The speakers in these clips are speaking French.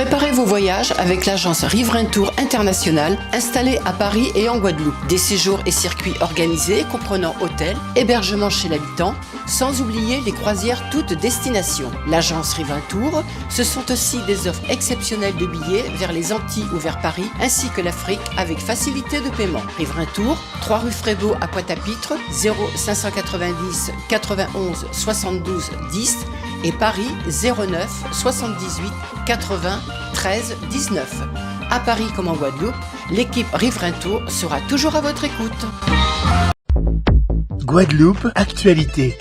Préparez vos voyages avec l'agence Riverain Tour International installée à Paris et en Guadeloupe. Des séjours et circuits organisés comprenant hôtel, hébergement chez l'habitant, sans oublier les croisières toutes destinations. L'agence Riverain Tour, ce sont aussi des offres exceptionnelles de billets vers les Antilles ou vers Paris, ainsi que l'Afrique avec facilité de paiement. Riverain Tour, 3 rue Frébeau à Pointe-à-Pitre, 0590 91 72 10 et Paris 09 78 80 13 19. À Paris comme en Guadeloupe, l'équipe Riverain Tour sera toujours à votre écoute. Guadeloupe, actualité.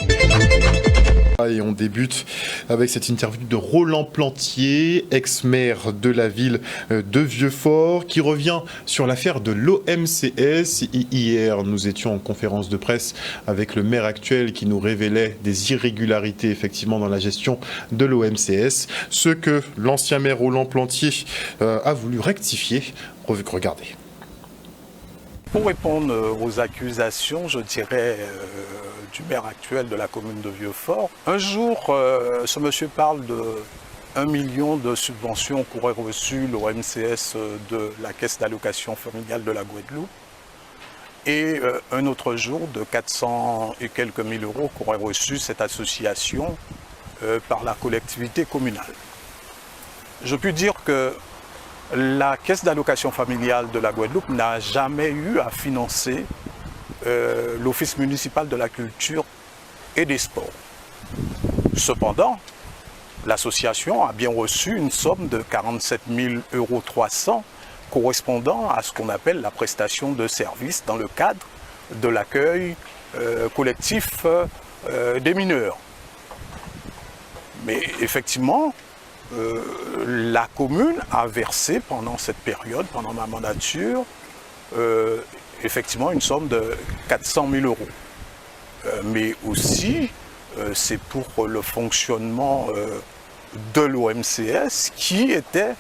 Et on débute avec cette interview de Roland Plantier, ex-maire de la ville de Vieux-Fort, qui revient sur l'affaire de l'OMCS. Hier, nous étions en conférence de presse avec le maire actuel qui nous révélait des irrégularités effectivement dans la gestion de l'OMCS. Ce que l'ancien maire Roland Plantier a voulu rectifier. Regardez. Pour répondre aux accusations, je dirais, du maire actuel de la commune de Vieux-Fort, un jour, ce monsieur parle de 1 million de subventions qu'aurait reçu l'OMCS de la Caisse d'allocation familiale de la Guadeloupe et un autre jour de 400 et quelques mille euros qu'aurait reçu cette association par la collectivité communale. Je puis dire que la Caisse d'allocation familiale de la Guadeloupe n'a jamais eu à financer l'Office municipal de la culture et des sports. Cependant, l'association a bien reçu une somme de 47 300 € correspondant à ce qu'on appelle la prestation de service dans le cadre de l'accueil collectif des mineurs. Mais effectivement, la commune a versé pendant cette période, pendant ma mandature, effectivement une somme de 400 000 €. Mais aussi, c'est pour le fonctionnement de l'OMCS qui était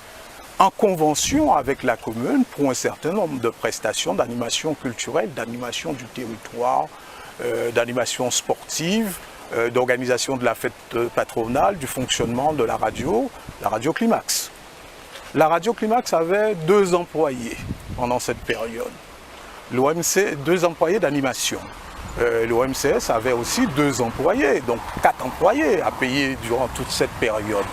en convention avec la commune pour un certain nombre de prestations d'animation culturelle, d'animation du territoire, d'animation sportive, d'organisation de la fête patronale, du fonctionnement de la radio Climax. La radio Climax avait 2 employés pendant cette période. L'OMC, 2 employés d'animation. L'OMCS avait aussi 2 employés, donc 4 employés à payer durant toute cette période.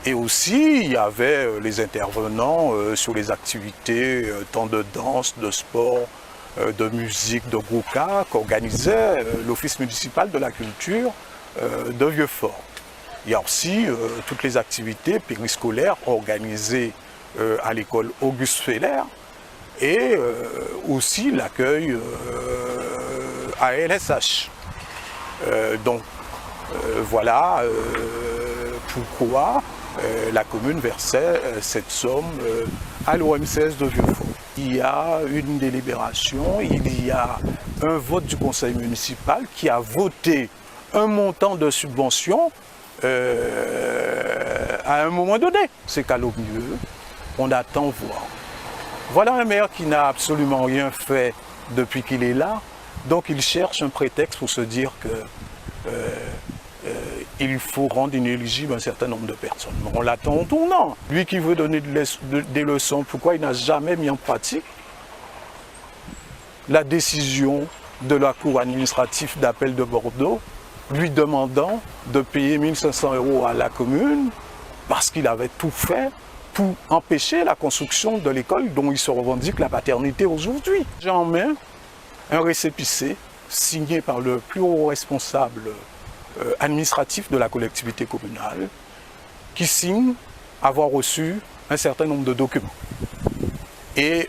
Et aussi, il y avait les intervenants sur les activités, tant de danse, de sport, de musique, de grouka qu'organisait l'Office municipal de la culture de Vieux-Fort. Il y a aussi toutes les activités périscolaires organisées à l'école Auguste Feller et aussi l'accueil à LSH. Donc voilà pourquoi la commune versait cette somme à l'OMCS de Vieux-Fort. Il y a une délibération, il y a un vote du conseil municipal qui a voté un montant de subvention à un moment donné. C'est qu'à l'aube mieux, on attend voir. Voilà un maire qui n'a absolument rien fait depuis qu'il est là, donc il cherche un prétexte pour se dire que il faut rendre inéligible un certain nombre de personnes. On l'attend en tournant. Lui qui veut donner des leçons, pourquoi il n'a jamais mis en pratique la décision de la Cour administrative d'appel de Bordeaux, lui demandant de payer 1 500 € à la commune parce qu'il avait tout fait pour empêcher la construction de l'école dont il se revendique la paternité aujourd'hui. J'ai en main un récépissé signé par le plus haut responsable administratif de la collectivité communale qui signe avoir reçu un certain nombre de documents. Et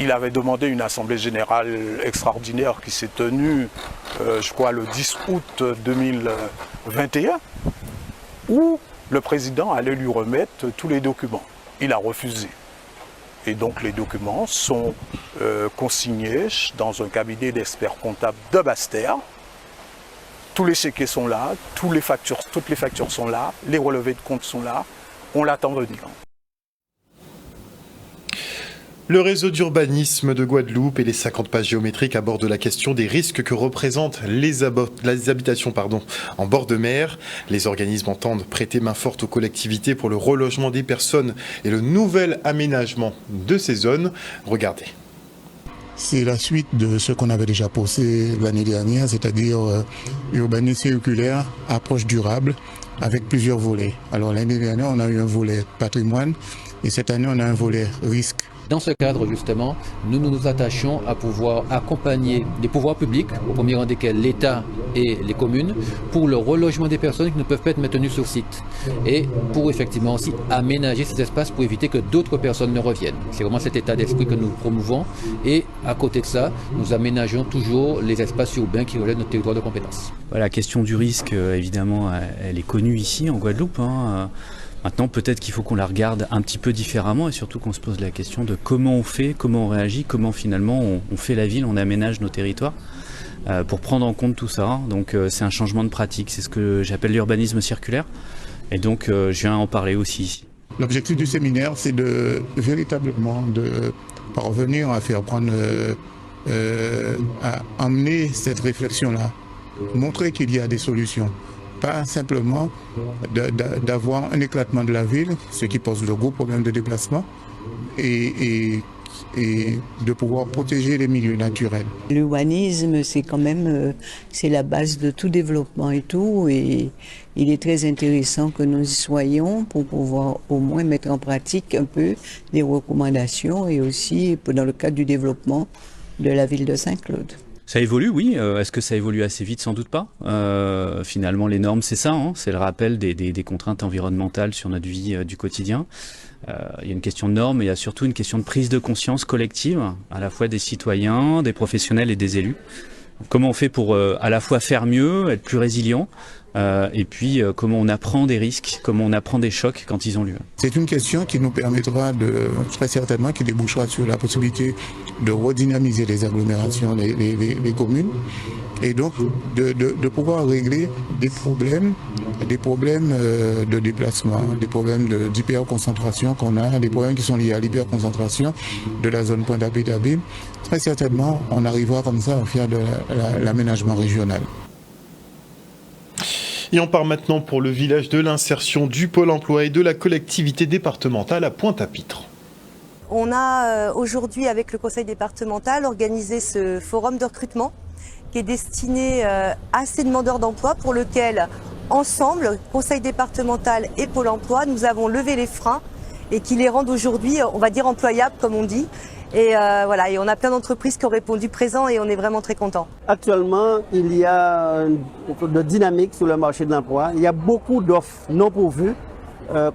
il avait demandé une assemblée générale extraordinaire qui s'est tenue, je crois, le 10 août 2021, où le président allait lui remettre tous les documents. Il a refusé. Et donc les documents sont consignés dans un cabinet d'experts comptables de Basse-Terre. Tous les chéquiers sont là, toutes les factures sont là, les relevés de compte sont là, on l'attend venir. Le réseau d'urbanisme de Guadeloupe et les 50 pages géométriques abordent la question des risques que représentent les habitations en bord de mer. Les organismes entendent prêter main forte aux collectivités pour le relogement des personnes et le nouvel aménagement de ces zones. Regardez. C'est la suite de ce qu'on avait déjà posé l'année dernière, c'est-à-dire urbanisme circulaire, approche durable, avec plusieurs volets. Alors l'année dernière, on a eu un volet patrimoine et cette année, on a un volet risque. Dans ce cadre, justement, nous nous attachons à pouvoir accompagner les pouvoirs publics, au premier rang desquels l'État et les communes, pour le relogement des personnes qui ne peuvent pas être maintenues sur site. Et pour effectivement aussi aménager ces espaces pour éviter que d'autres personnes ne reviennent. C'est vraiment cet état d'esprit que nous promouvons. Et à côté de ça, nous aménageons toujours les espaces urbains qui relèvent de notre territoire de compétence. La question du risque, évidemment, elle est connue ici en Guadeloupe. Maintenant, peut-être qu'il faut qu'on la regarde un petit peu différemment et surtout qu'on se pose la question de comment on fait, comment on réagit, comment finalement on fait la ville, on aménage nos territoires pour prendre en compte tout ça. Donc c'est un changement de pratique, c'est ce que j'appelle l'urbanisme circulaire et donc je viens en parler aussi ici. L'objectif du séminaire, c'est de véritablement de parvenir à faire prendre, à amener cette réflexion-là, montrer qu'il y a des solutions. Pas simplement d'avoir un éclatement de la ville, ce qui pose le gros problème de déplacement, et de pouvoir protéger les milieux naturels. L'urbanisme, c'est quand même c'est la base de tout développement et tout, et il est très intéressant que nous y soyons pour pouvoir au moins mettre en pratique un peu des recommandations et aussi dans le cadre du développement de la ville de Saint-Claude. Ça évolue, oui. Est-ce que ça évolue assez vite? Sans doute pas. Finalement, les normes, c'est ça. C'est le rappel des contraintes environnementales sur notre vie du quotidien. Il y a une question de normes, mais il y a surtout une question de prise de conscience collective, à la fois des citoyens, des professionnels et des élus. Comment on fait pour à la fois faire mieux, être plus résilient, et puis comment on apprend des risques, comment on apprend des chocs quand ils ont lieu. C'est une question qui nous permettra très certainement, qui débouchera sur la possibilité de redynamiser les agglomérations, les communes, et donc de pouvoir régler des problèmes de déplacement, des problèmes d'hyperconcentration qu'on a, des problèmes qui sont liés à l'hyperconcentration de la zone Pointe-à-Pitre. Très certainement, on arrivera comme ça à faire de l'aménagement régional. Et on part maintenant pour le village de l'insertion du Pôle emploi et de la collectivité départementale à Pointe-à-Pitre. On a aujourd'hui, avec le conseil départemental, organisé ce forum de recrutement qui est destiné à ces demandeurs d'emploi pour lequel, ensemble, conseil départemental et Pôle emploi, nous avons levé les freins et qui les rendent aujourd'hui, on va dire, employables, comme on dit. Et voilà, et on a plein d'entreprises qui ont répondu présent et on est vraiment très contents. Actuellement, il y a de dynamique sur le marché de l'emploi. Il y a beaucoup d'offres non pourvues,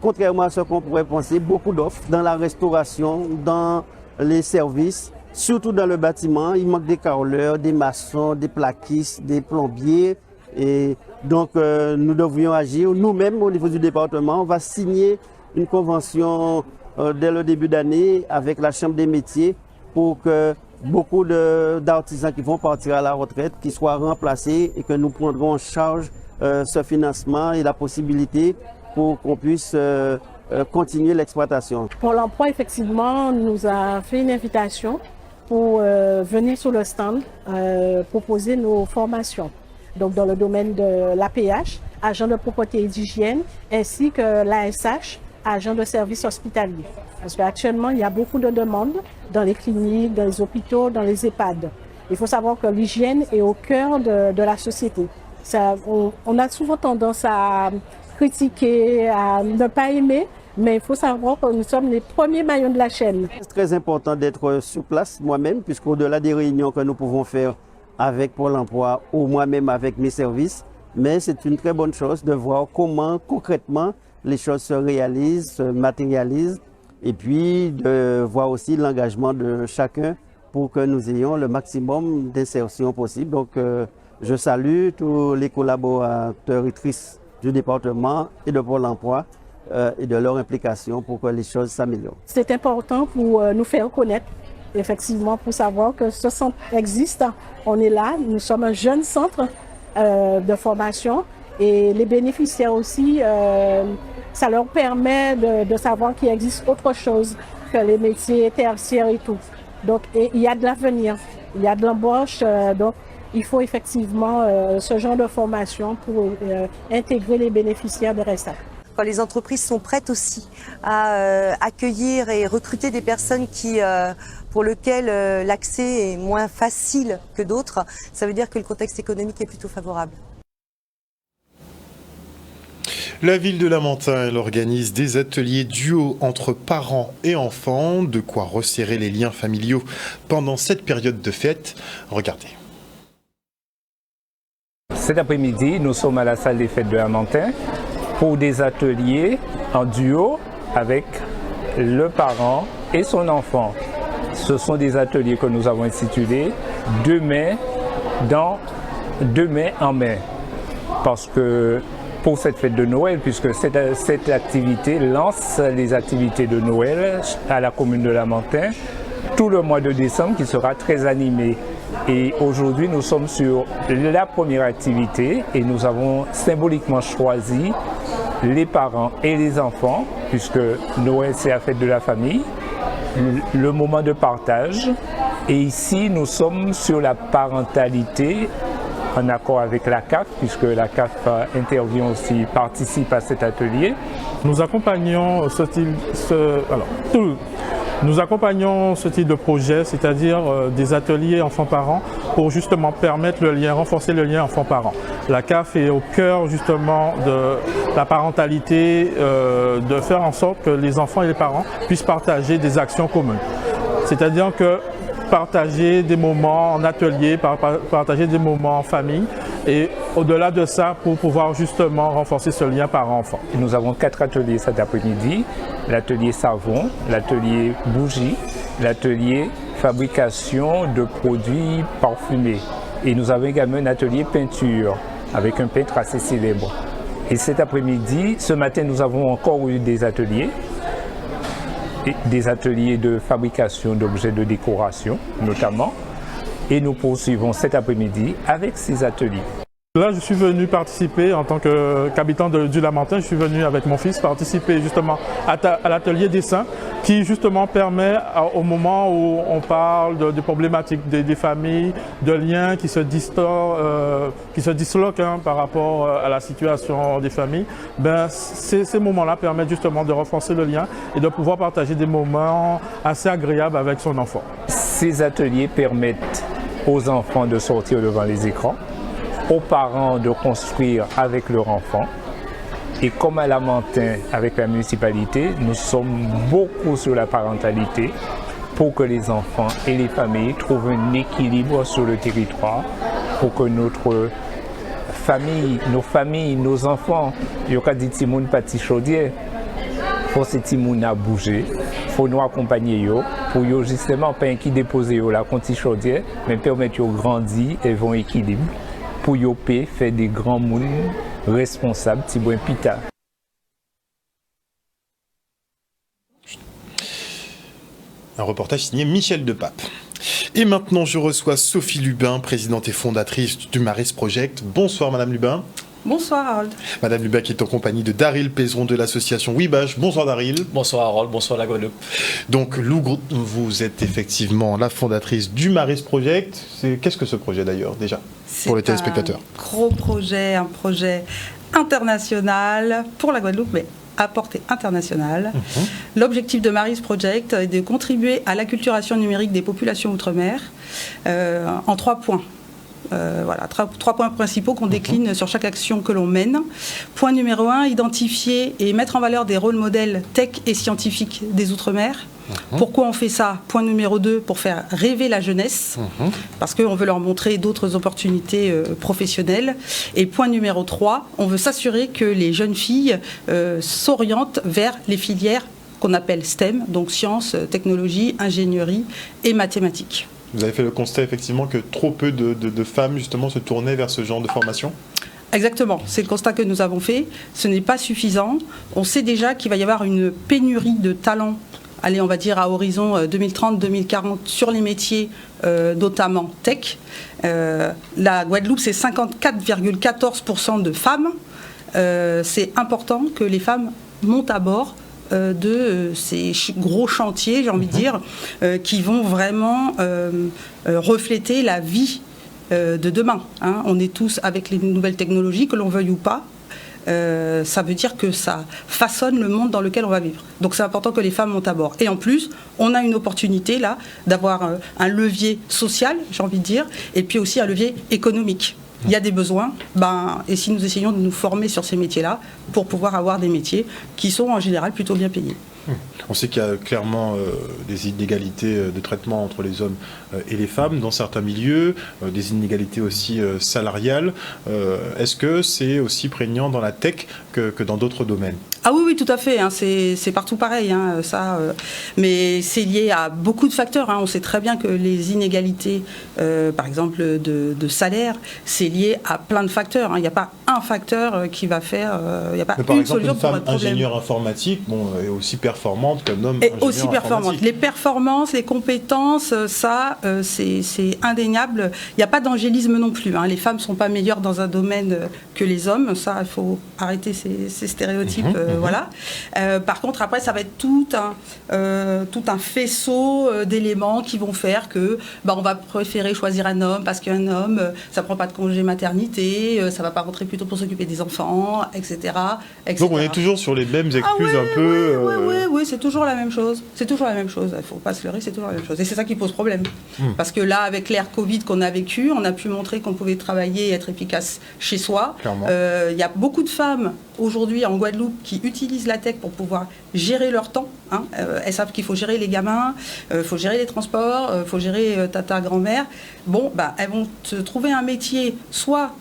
contrairement à ce qu'on pourrait penser, beaucoup d'offres dans la restauration, dans les services, surtout dans le bâtiment. Il manque des carreleurs, des maçons, des plaquistes, des plombiers. Et donc, nous devrions agir. Nous-mêmes, au niveau du département, on va signer une convention dès le début d'année avec la Chambre des métiers pour que beaucoup d'artisans qui vont partir à la retraite qui soient remplacés et que nous prendrons en charge ce financement et la possibilité pour qu'on puisse continuer l'exploitation. Pour l'emploi, effectivement, nous a fait une invitation pour venir sur le stand proposer nos formations. Donc dans le domaine de l'APH, agent de propreté et d'hygiène, ainsi que l'ASH, agent de service hospitalier. Parce qu'actuellement, il y a beaucoup de demandes dans les cliniques, dans les hôpitaux, dans les EHPAD. Il faut savoir que l'hygiène est au cœur de la société. On a souvent tendance à critiquer, à ne pas aimer, mais il faut savoir que nous sommes les premiers maillons de la chaîne. C'est très important d'être sur place moi-même, puisqu'au-delà des réunions que nous pouvons faire avec Pôle emploi ou moi-même avec mes services, mais c'est une très bonne chose de voir comment concrètement les choses se réalisent, se matérialisent, et puis de voir aussi l'engagement de chacun pour que nous ayons le maximum d'insertion possible. Donc je salue tous les collaboratrices du département et de Pôle emploi et de leur implication pour que les choses s'améliorent. C'est important pour nous faire connaître, effectivement, pour savoir que ce centre existe. On est là, nous sommes un jeune centre de formation. Et les bénéficiaires aussi, ça leur permet de savoir qu'il existe autre chose les métiers tertiaires et tout. Donc il y a de l'avenir, il y a de l'embauche, donc il faut effectivement ce genre de formation pour intégrer les bénéficiaires de RESA. Quand les entreprises sont prêtes aussi à accueillir et recruter des personnes pour lesquelles l'accès est moins facile que d'autres, ça veut dire que le contexte économique est plutôt favorable. La ville de Lamentin, elle organise des ateliers duo entre parents et enfants, de quoi resserrer les liens familiaux pendant cette période de fête. Regardez. Cet après-midi, nous sommes à la salle des fêtes de Lamentin pour des ateliers en duo avec le parent et son enfant. Ce sont des ateliers que nous avons institués de mai en mai. Parce que pour cette fête de Noël, puisque cette activité lance les activités de Noël à la commune de Lamentin tout le mois de décembre qui sera très animé. Et aujourd'hui, nous sommes sur la première activité et nous avons symboliquement choisi les parents et les enfants, puisque Noël c'est la fête de la famille, le moment de partage. Et ici, nous sommes sur la parentalité en accord avec la CAF, puisque la CAF intervient aussi, participe à cet atelier. Nous accompagnons ce type de projet, c'est-à-dire des ateliers enfants-parents, pour justement permettre renforcer le lien enfants-parents. La CAF est au cœur justement de la parentalité, de faire en sorte que les enfants et les parents puissent partager des actions communes. C'est-à-dire que partager des moments en atelier, partager des moments en famille, et au-delà de ça, pour pouvoir justement renforcer ce lien parent-enfant. Nous avons 4 ateliers cet après-midi, l'atelier savon, l'atelier bougie, l'atelier fabrication de produits parfumés. Et nous avons également un atelier peinture avec un peintre assez célèbre. Et cet après-midi, ce matin, nous avons encore eu des ateliers de fabrication d'objets de décoration notamment, et nous poursuivons cet après-midi avec ces ateliers. Là, je suis venu participer en tant qu'habitant du Lamentin, je suis venu avec mon fils participer justement à l'atelier dessin qui justement permet au moment où on parle des problématiques des familles, de liens qui se disloquent par rapport à la situation des familles, ces moments-là permettent justement de renforcer le lien et de pouvoir partager des moments assez agréables avec son enfant. Ces ateliers permettent aux enfants de sortir devant les écrans, aux parents de construire avec leur enfant. Et comme à Lamentin, avec la municipalité, nous sommes beaucoup sur la parentalité pour que les enfants et les familles trouvent un équilibre sur le territoire, pour que notre famille, nos enfants, il y a des petits gens pas chaudier, pour ces petits gens à bouger, faut nous accompagner pour eux justement pas qui déposer la conti chaudier, mais permettre de grandir et vont équilibre. Pour Yopé faire des grands moules responsables, Tibouin Pita. Un reportage signé Michel Depape. Et maintenant, je reçois Sophie Lubin, présidente et fondatrice du Maris Project. Bonsoir Madame Lubin. Bonsoir Harold. Madame Lubin qui est en compagnie de Daryl Pézeron de l'association Wibash. Bonsoir Daryl. Bonsoir Harold, bonsoir la Guadeloupe. Donc vous êtes effectivement la fondatrice du Maris Project. Qu'est-ce que ce projet d'ailleurs déjà pour les téléspectateurs? Un gros projet, un projet international pour la Guadeloupe, mais à portée internationale. L'objectif de Maris Project est de contribuer à l'acculturation numérique des populations outre-mer en 3 points. Voilà, 3 points principaux qu'on décline sur chaque action que l'on mène. Point numéro 1, identifier et mettre en valeur des rôles modèles tech et scientifiques des Outre-mer. Pourquoi on fait ça? Point numéro 2, pour faire rêver la jeunesse, parce qu'on veut leur montrer d'autres opportunités professionnelles. Et point numéro 3, on veut s'assurer que les jeunes filles s'orientent vers les filières qu'on appelle STEM, donc sciences, technologie, ingénierie et mathématiques. Vous avez fait le constat effectivement que trop peu de femmes justement se tournaient vers ce genre de formation? Exactement, c'est le constat que nous avons fait. Ce n'est pas suffisant. On sait déjà qu'il va y avoir une pénurie de talents, allez, on va dire à horizon 2030-2040 sur les métiers, notamment tech. La Guadeloupe, c'est 54,14% de femmes. C'est important que les femmes montent à bord de ces gros chantiers, j'ai envie de dire, qui vont vraiment refléter la vie de demain. Hein. On est tous avec les nouvelles technologies, que l'on veuille ou pas. Ça veut dire que ça façonne le monde dans lequel on va vivre. Donc c'est important que les femmes montent à bord. Et en plus, on a une opportunité là d'avoir un levier social, j'ai envie de dire, et puis aussi un levier économique. Il y a des besoins, et si nous essayons de nous former sur ces métiers-là pour pouvoir avoir des métiers qui sont en général plutôt bien payés. On sait qu'il y a clairement des inégalités de traitement entre les hommes et les femmes dans certains milieux, des inégalités aussi salariales. Est-ce que c'est aussi prégnant dans la tech que dans d'autres domaines ? Ah oui, tout à fait. Hein, c'est partout pareil. Hein, mais c'est lié à beaucoup de facteurs. Hein. On sait très bien que les inégalités, par exemple de salaire, c'est lié à plein de facteurs. Hein. Il n'y a pas un facteur qui va faire. Il n'y a pas une solution pour votre problème. Par exemple, une femme ingénieure informatique est aussi performante qu'un homme ingénieur aussi performante. informatique. Les performances, les compétences, c'est indéniable. Il n'y a pas d'angélisme non plus. Hein. Les femmes ne sont pas meilleures dans un domaine que les hommes. Ça, il faut arrêter ces stéréotypes. Voilà. Par contre, après, ça va être tout un faisceau d'éléments qui vont faire que on va préférer choisir un homme parce qu'un homme, ça prend pas de congé maternité, ça va pas rentrer plutôt pour s'occuper des enfants, etc., etc. Donc on est toujours sur les mêmes excuses un peu. Oui, c'est toujours la même chose. C'est toujours la même chose. Il faut pas se leurrer, c'est toujours la même chose. Et c'est ça qui pose problème. Parce que là, avec l'ère Covid qu'on a vécu, on a pu montrer qu'on pouvait travailler et être efficace chez soi. Il y a beaucoup de femmes aujourd'hui en Guadeloupe qui utilisent la tech pour pouvoir gérer leur temps. Hein. Elles savent qu'il faut gérer les gamins, il faut gérer les transports, il faut gérer tata, grand-mère. Elles vont se trouver un métier soit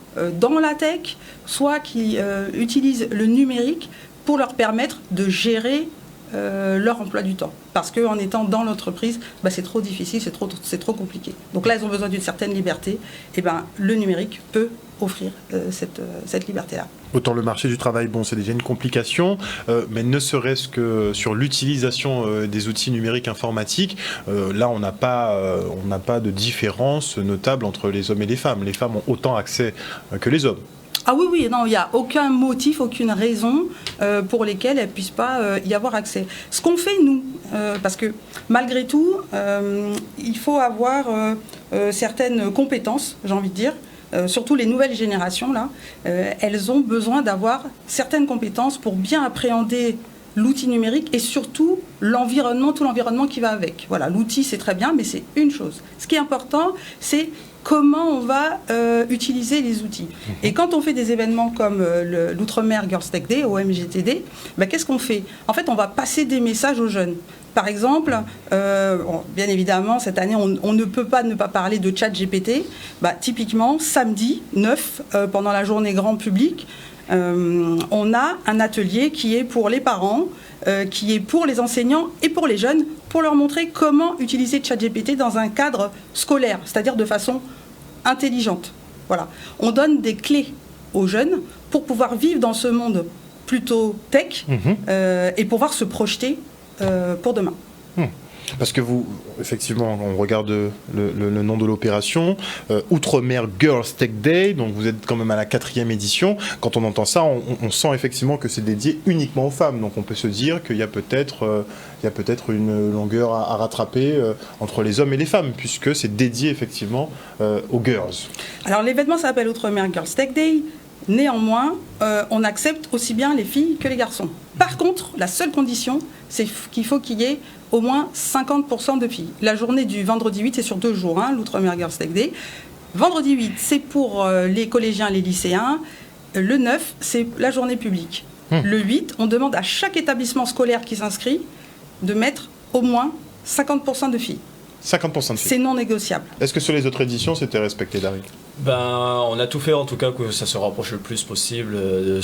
dans la tech, soit qui utilisent le numérique pour leur permettre de gérer leur emploi du temps. Parce qu'en étant dans l'entreprise, c'est trop difficile, c'est trop compliqué. Donc là, elles ont besoin d'une certaine liberté. Et le numérique peut offrir cette liberté-là. Autant le marché du travail, c'est déjà une complication, mais ne serait-ce que sur l'utilisation des outils numériques informatiques, là on n'a pas de différence notable entre les hommes et les femmes. Les femmes ont autant accès que les hommes. Ah oui, non, il n'y a aucun motif, aucune raison pour lesquelles elles ne puissent pas y avoir accès. Ce qu'on fait, nous, parce que malgré tout, il faut avoir certaines compétences, j'ai envie de dire, surtout les nouvelles générations, là, elles ont besoin d'avoir certaines compétences pour bien appréhender l'outil numérique et surtout l'environnement, tout l'environnement qui va avec. Voilà, l'outil, c'est très bien, mais c'est une chose. Ce qui est important, c'est comment on va utiliser les outils. Et quand on fait des événements comme l'Outre-mer Girls Tech Day, OMGTD, qu'est-ce qu'on fait ? En fait, on va passer des messages aux jeunes. Par exemple, bien évidemment, cette année, on ne peut pas ne pas parler de ChatGPT. Typiquement, samedi 9, pendant la journée grand public, on a un atelier qui est pour les parents, qui est pour les enseignants et pour les jeunes, pour leur montrer comment utiliser ChatGPT dans un cadre scolaire, c'est-à-dire de façon intelligente. Voilà. On donne des clés aux jeunes pour pouvoir vivre dans ce monde plutôt tech et pouvoir se projeter pour demain. Parce que vous, effectivement, on regarde le nom de l'opération, Outre-mer Girls Tech Day, donc vous êtes quand même à la 4e édition. Quand on entend ça, on sent effectivement que c'est dédié uniquement aux femmes. Donc on peut se dire qu'il y a peut-être une longueur à rattraper entre les hommes et les femmes, puisque c'est dédié effectivement aux girls. Alors l'événement s'appelle Outre-mer Girls Tech Day. Néanmoins, on accepte aussi bien les filles que les garçons. Par contre, la seule condition, c'est qu'il faut qu'il y ait au moins 50% de filles. La journée du vendredi 8, c'est sur 2 jours, l'Outre-mer Girls Tech Day. Vendredi 8, c'est pour les collégiens, les lycéens. Le 9, c'est la journée publique. Le 8, on demande à chaque établissement scolaire qui s'inscrit de mettre au moins 50% de filles. 50% de filles. C'est non négociable. Est-ce que sur les autres éditions, c'était respecté, Daryl ? On a tout fait en tout cas que ça se rapproche le plus possible de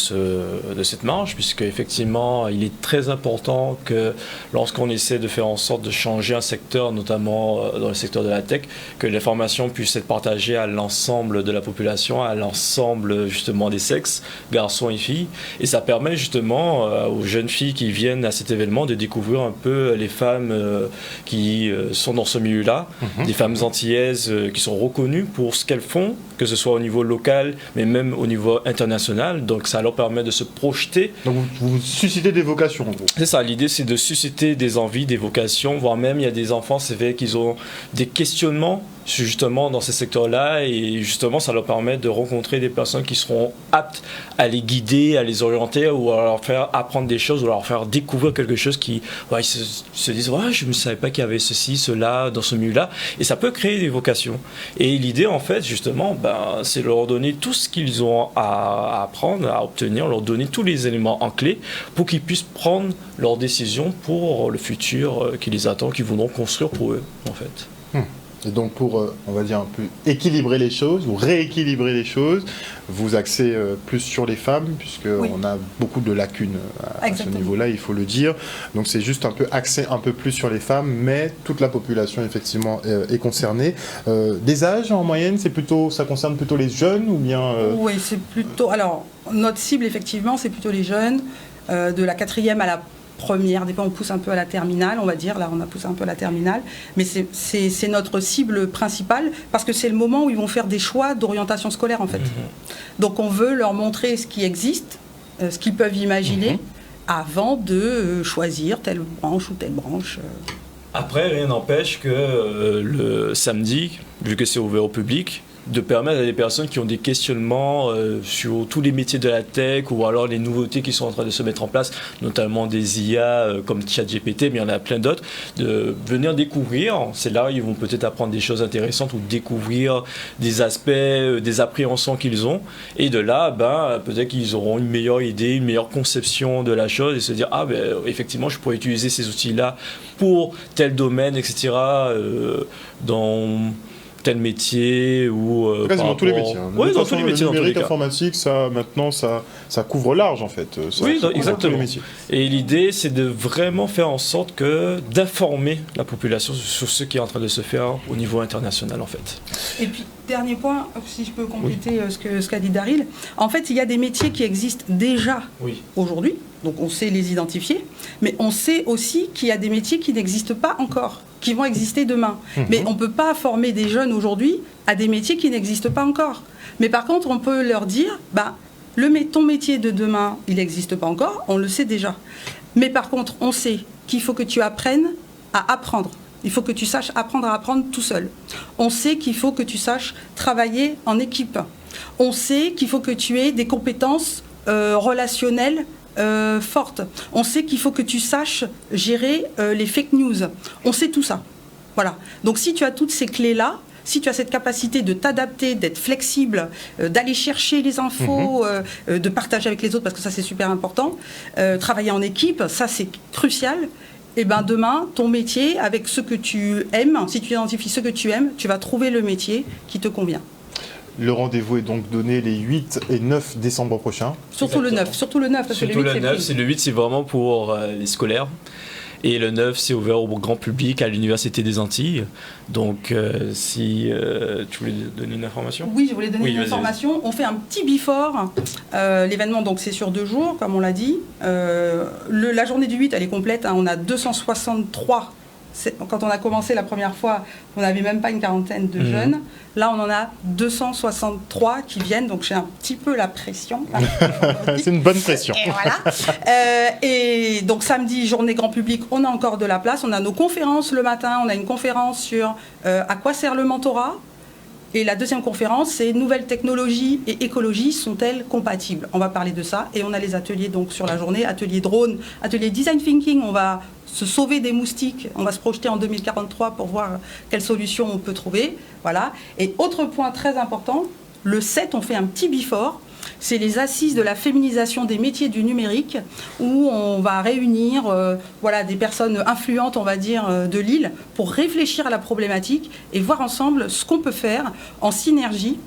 cette marge, puisque effectivement il est très important que lorsqu'on essaie de faire en sorte de changer un secteur, notamment dans le secteur de la tech, que l'information puisse être partagée à l'ensemble de la population, à l'ensemble justement des sexes, garçons et filles, et ça permet justement aux jeunes filles qui viennent à cet événement de découvrir un peu les femmes qui sont dans ce milieu-là, des femmes antillaises qui sont reconnues pour ce qu'elles font que ce soit au niveau local, mais même au niveau international. Donc ça leur permet de se projeter. Donc vous suscitez des vocations en gros. C'est ça, l'idée c'est de susciter des envies, des vocations, voire même il y a des enfants, c'est vrai qu'ils ont des questionnements justement dans ces secteurs-là, et justement ça leur permet de rencontrer des personnes qui seront aptes à les guider, à les orienter, ou à leur faire apprendre des choses, ou à leur faire découvrir quelque chose qui, ils se disent je ne savais pas qu'il y avait ceci, cela dans ce milieu-là, et ça peut créer des vocations. Et l'idée en fait justement, c'est leur donner tout ce qu'ils ont à apprendre, à obtenir, leur donner tous les éléments en clé pour qu'ils puissent prendre leurs décisions pour le futur qui les attend, qu'ils voudront construire pour eux en fait. Et donc pour, on va dire un peu équilibrer les choses, ou rééquilibrer les choses, vous axez plus sur les femmes, puisqu'on a beaucoup de lacunes à ce niveau-là, il faut le dire. Donc c'est juste un peu axé un peu plus sur les femmes, mais toute la population effectivement est concernée. Des âges en moyenne, ça concerne plutôt les jeunes ou bien Oui, c'est plutôt... Alors, notre cible effectivement, c'est plutôt les jeunes, de la 4e à la première, des fois on pousse un peu à la terminale, on va dire, là on a poussé un peu à la terminale, mais c'est notre cible principale, parce que c'est le moment où ils vont faire des choix d'orientation scolaire en fait. Donc on veut leur montrer ce qui existe, ce qu'ils peuvent imaginer, avant de choisir telle branche ou telle branche. Après, rien n'empêche que le samedi, vu que c'est ouvert au public, de permettre à des personnes qui ont des questionnements sur tous les métiers de la tech, ou alors les nouveautés qui sont en train de se mettre en place, notamment des IA comme ChatGPT, mais il y en a plein d'autres, de venir découvrir. C'est là où ils vont peut-être apprendre des choses intéressantes ou découvrir des aspects, des appréhensions qu'ils ont. Et de là, peut-être qu'ils auront une meilleure idée, une meilleure conception de la chose, et se dire effectivement, je pourrais utiliser ces outils-là pour tel domaine, etc. Dans tel métier ou quasiment tous les métiers. Oui, dans tous les métiers. Le numérique, informatique, ça couvre large en fait. Oui, exactement. Et l'idée, c'est de vraiment faire en sorte d'informer la population sur ce qui est en train de se faire au niveau international en fait. Et puis dernier point, si je peux compléter ce qu'a dit Daryl. En fait, il y a des métiers qui existent déjà aujourd'hui, donc on sait les identifier, mais on sait aussi qu'il y a des métiers qui n'existent pas encore, qui vont exister demain. Mais on ne peut pas former des jeunes aujourd'hui à des métiers qui n'existent pas encore. Mais par contre, on peut leur dire, ton métier de demain, il n'existe pas encore, on le sait déjà. Mais par contre, on sait qu'il faut que tu apprennes à apprendre. Il faut que tu saches apprendre à apprendre tout seul. On sait qu'il faut que tu saches travailler en équipe. On sait qu'il faut que tu aies des compétences relationnelles forte. On sait qu'il faut que tu saches gérer les fake news. On sait tout ça. Voilà. Donc si tu as toutes ces clés-là, si tu as cette capacité de t'adapter, d'être flexible, d'aller chercher les infos, de partager avec les autres, parce que ça c'est super important, travailler en équipe, ça c'est crucial. Et demain, ton métier, avec ce que tu aimes, si tu identifies ce que tu aimes, tu vas trouver le métier qui te convient. Le rendez-vous est donc donné les 8 et 9 décembre prochains. Surtout le 9, parce que le 8 le 8 c'est vraiment pour les scolaires. Et le 9, c'est ouvert au grand public à l'Université des Antilles. Donc, si tu voulais donner une information ? Oui, je voulais donner une information. On fait un petit before. L'événement, donc, c'est sur 2 jours, comme on l'a dit. La journée du 8, elle est complète. On a 263. Quand on a commencé la première fois, on n'avait même pas une quarantaine de jeunes. Là, on en a 263 qui viennent, donc j'ai un petit peu la pression. C'est une bonne pression. Et voilà. Et donc samedi, journée grand public, on a encore de la place. On a nos conférences le matin. On a une conférence sur à quoi sert le mentorat. Et la deuxième conférence, c'est nouvelles technologies et écologie sont-elles compatibles ? On va parler de ça. Et on a les ateliers donc sur la journée, atelier drone, atelier design thinking. On va se sauver des moustiques. On va se projeter en 2043 pour voir quelles solutions on peut trouver. Voilà. Et autre point très important, le 7, on fait un petit before. C'est les assises de la féminisation des métiers du numérique, où on va réunir des personnes influentes, on va dire, de l'île, pour réfléchir à la problématique et voir ensemble ce qu'on peut faire en synergie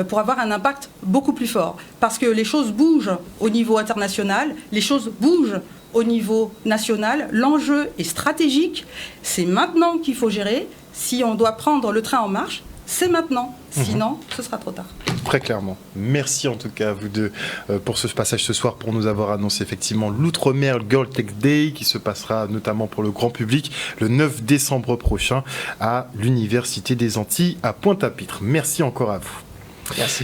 pour avoir un impact beaucoup plus fort. Parce que les choses bougent au niveau international, les choses bougent au niveau national. L'enjeu est stratégique. C'est maintenant qu'il faut gérer. Si on doit prendre le train en marche, c'est maintenant. Sinon, ce sera trop tard. Très clairement. Merci en tout cas à vous deux pour ce passage ce soir, pour nous avoir annoncé effectivement l'Outre-mer Girl Tech Day qui se passera notamment pour le grand public le 9 décembre prochain à l'Université des Antilles à Pointe-à-Pitre. Merci encore à vous.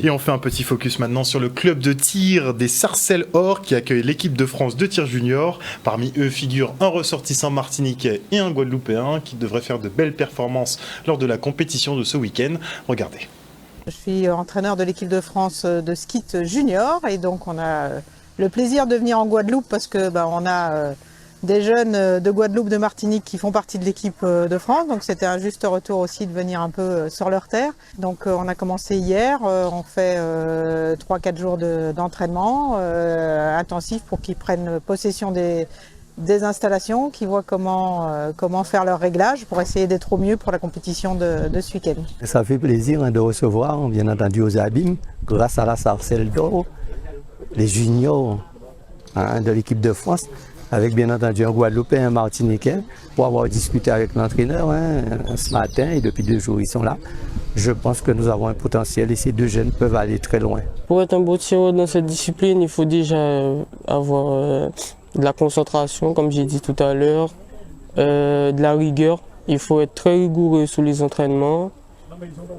Et on fait un petit focus maintenant sur le club de tir des Sarcelles Or qui accueille l'équipe de France de tir junior. Parmi eux figurent un ressortissant martiniquais et un guadeloupéen qui devraient faire de belles performances lors de la compétition de ce week-end. Regardez. Je suis entraîneur de l'équipe de France de ski junior et donc on a le plaisir de venir en Guadeloupe parce que on a des jeunes de Guadeloupe, de Martinique qui font partie de l'équipe de France. Donc c'était un juste retour aussi de venir un peu sur leur terre. Donc on a commencé hier, on fait 3-4 jours d'entraînement intensif pour qu'ils prennent possession des installations, qu'ils voient comment faire leur réglage pour essayer d'être au mieux pour la compétition de ce week-end. Ça fait plaisir de recevoir, bien entendu, aux abîmes, grâce à la Sarcelles d'Or, les juniors de l'équipe de France, avec bien entendu un Guadeloupéen et un Martiniquais, pour avoir discuté avec l'entraîneur ce matin et depuis 2 jours ils sont là. Je pense que nous avons un potentiel et ces 2 jeunes peuvent aller très loin. Pour être un beau tireur dans cette discipline, il faut déjà avoir de la concentration, comme j'ai dit tout à l'heure, de la rigueur. Il faut être très rigoureux sur les entraînements.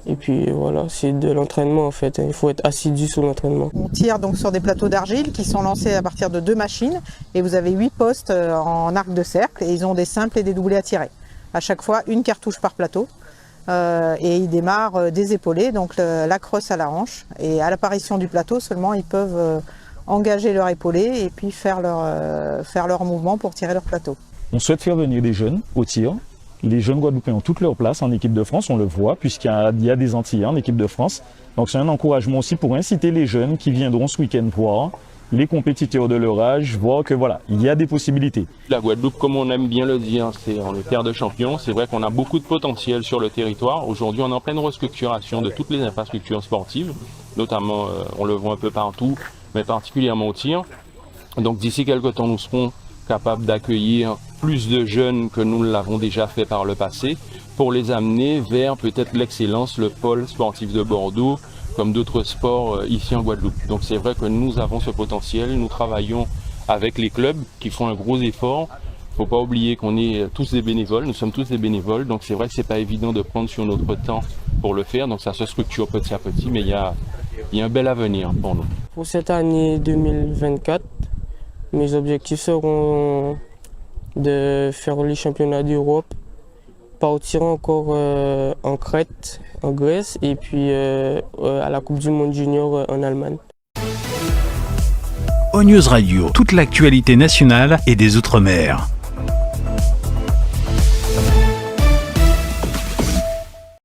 Et puis voilà, c'est de l'entraînement en fait, il faut être assidu sur l'entraînement. On tire donc sur des plateaux d'argile qui sont lancés à partir de 2 machines et vous avez 8 postes en arc de cercle et ils ont des simples et des doublés à tirer. À chaque fois, une cartouche par plateau et ils démarrent des épaulés, donc la crosse à la hanche et à l'apparition du plateau seulement ils peuvent engager leur épaulé et puis faire leur mouvement pour tirer leur plateau. On souhaite faire venir des jeunes au tir. Les jeunes Guadeloupéens ont toute leur place en équipe de France, on le voit, puisqu'il y a des Antillais en équipe de France. Donc c'est un encouragement aussi pour inciter les jeunes qui viendront ce week-end voir les compétiteurs de leur âge, voir que voilà, il y a des possibilités. La Guadeloupe, comme on aime bien le dire, c'est une terre de champions. C'est vrai qu'on a beaucoup de potentiel sur le territoire. Aujourd'hui, on est en pleine restructuration de toutes les infrastructures sportives, notamment, on le voit un peu partout, mais particulièrement au tir. Donc d'ici quelques temps, nous serons capables d'accueillir plus de jeunes que nous l'avons déjà fait par le passé pour les amener vers peut-être l'excellence, le pôle sportif de Bordeaux, comme d'autres sports ici en Guadeloupe. Donc c'est vrai que nous avons ce potentiel, nous travaillons avec les clubs qui font un gros effort. Il ne faut pas oublier qu'on est tous des bénévoles, nous sommes tous des bénévoles, donc c'est vrai que c'est pas évident de prendre sur notre temps pour le faire, donc ça se structure petit à petit, mais il y a un bel avenir pour nous. Pour cette année 2024, mes objectifs seront de faire les championnats d'Europe, partir encore en Crète, en Grèce, et puis à la Coupe du Monde Junior en Allemagne. ONews Radio, toute l'actualité nationale et des Outre-mer.